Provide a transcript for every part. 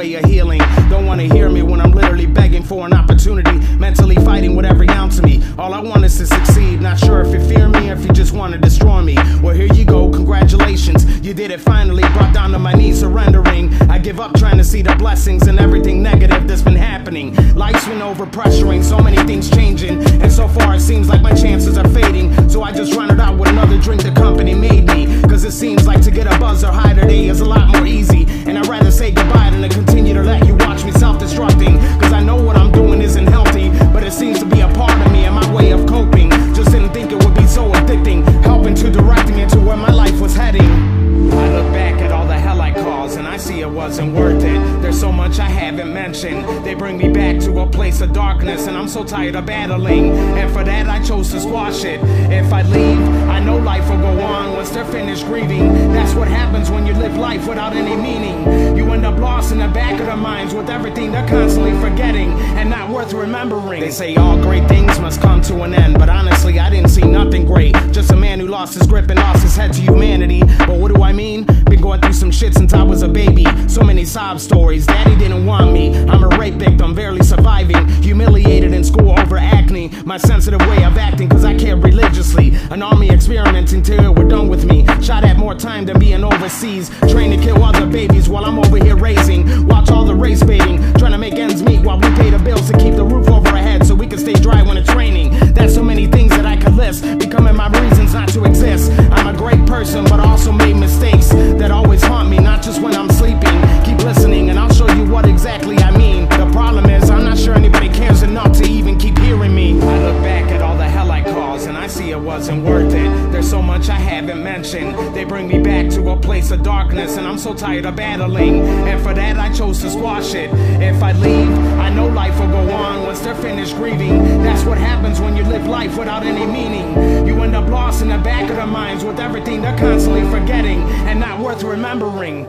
way of healing. Don't wanna hear me when I'm literally begging for an opportunity, mentally fighting with every ounce of me. All I want is to succeed. Not sure if you fear me or if you just want to destroy me. Well, here you go, congratulations, you did it finally. Brought down to my knees, surrendering. I give up trying to see the blessings and everything negative that's been happening. Life's been overpressuring, so many things changing, and so far it seems like my chances are fading. So I just run it out with another drink the company made me, cause it seems like to get a buzz or high today is a lot more easy. And I'd rather say goodbye than to continue to let you watch me self-destructing. Cause I know what I'm doing isn't healthy, but it seems to be a part of me and my way of coping. Just didn't think it would be so addicting, helping to direct me into where my life was heading. I look back at all the hell I caused and I see it wasn't worth it. There's so much I haven't mentioned. They bring me back to a place of darkness, and I'm so tired of battling, and for that I chose to squash it. If I leave, I know life will go on once they're finished grieving. That's what happens when you live life without any meaning. You end up lost in the back of their minds with everything they're constantly forgetting and not worth remembering. They say all great things must come to an end, but honestly I didn't see nothing great. Just a man who lost his grip and lost his head to humanity. But what do I mean? Been going through some shit since I was a baby. So many sob stories, daddy didn't want me. I'm a rape victim, barely surviving. Humiliated in school over acne. My sensitive way of acting cause I care religiously. An army experimenting till we're done with me. Shot at more time than being overseas. Trained to kill other babies while I'm over here raising. Watch all the race baiting. Trying to make ends meet while we pay the bills to keep the roof over our head so we can stay dry when it's raining. That's so many things that I could list, becoming my reasons not to exist. I'm a great person but also made mistakes that always haunt me, not just when I'm sleeping. Keep listening and I'll show you what exactly I mean. The problem is I'm not sure anybody cares enough to even keep hearing me. I look back at all the hell I caused and I see it wasn't worth it. There's so much I haven't mentioned. They bring me back to a place of darkness, and I'm so tired of battling, and for that I chose to squash it. If I leave, I know life will go on once they're finished grieving. That's what happens when you live life without any meaning. You end up lost in the back of their minds with everything they're constantly forgetting and not worth remembering.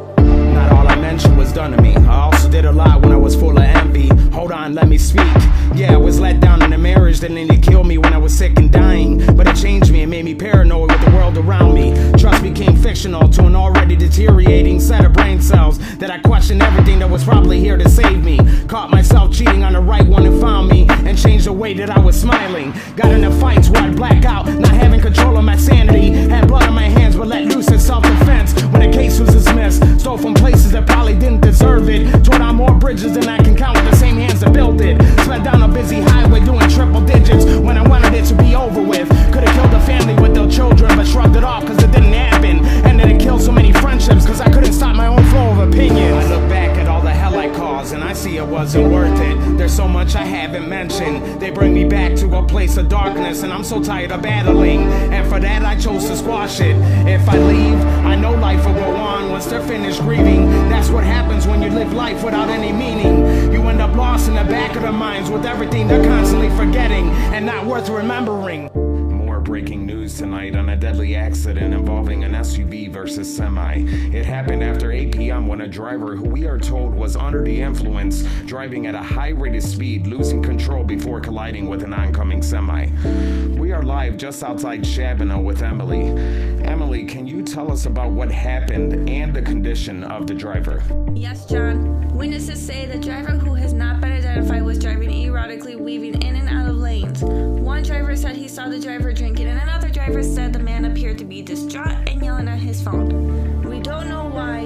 Not all I mentioned was done to me. I also did a lot when I was full of envy. Hold on, let me speak. Yeah, I was let down in a marriage that nearly killed me when I was sick and dying. But it changed me and made me paranoid with the world around me. Trust became fictional to an already deteriorating set of brain cells that I questioned everything that was probably here to save me. Caught myself cheating on the right one and found me, and changed the way that I was smiling. Got into fights where I'd black out, not having control of my sanity. Had blood on my hands but let loose in self-defense when a case was dismissed. Stole from places that probably didn't deserve it. Tore down more bridges than I can count with the same hands that built it. Sped down a busy highway doing triple digits when I wanted it to be over with. Could've killed a family with their children but shrugged it off cause it didn't happen. And then it killed so many friendships cause I couldn't stop my own flow of opinions. I look back at all the hell I caused and I see it wasn't worth it. There's so much I haven't mentioned. They bring me back to a place of darkness, and I'm so tired of battling, and for that I chose to squash it. If I leave, I know life will go on once they're finished grieving. That's what happens when you live life without any meaning. You end up lost in the back of their minds with everything they're constantly forgetting and not worth remembering. More breaking news tonight on a deadly accident involving an SUV versus semi. It happened after 8 p.m. when a driver who we are told was under the influence, driving at a high rate of speed, losing control before colliding with an oncoming semi. We are live just outside Shabana with Emily. Emily, can you tell us about what happened and the condition of the driver? Yes, John. Witnesses say the driver, who has not been identified, was driving erratically, weaving in and out of lanes. One driver said he saw the driver drinking, and another driver said the man appeared to be distraught and yelling at his phone. We don't know why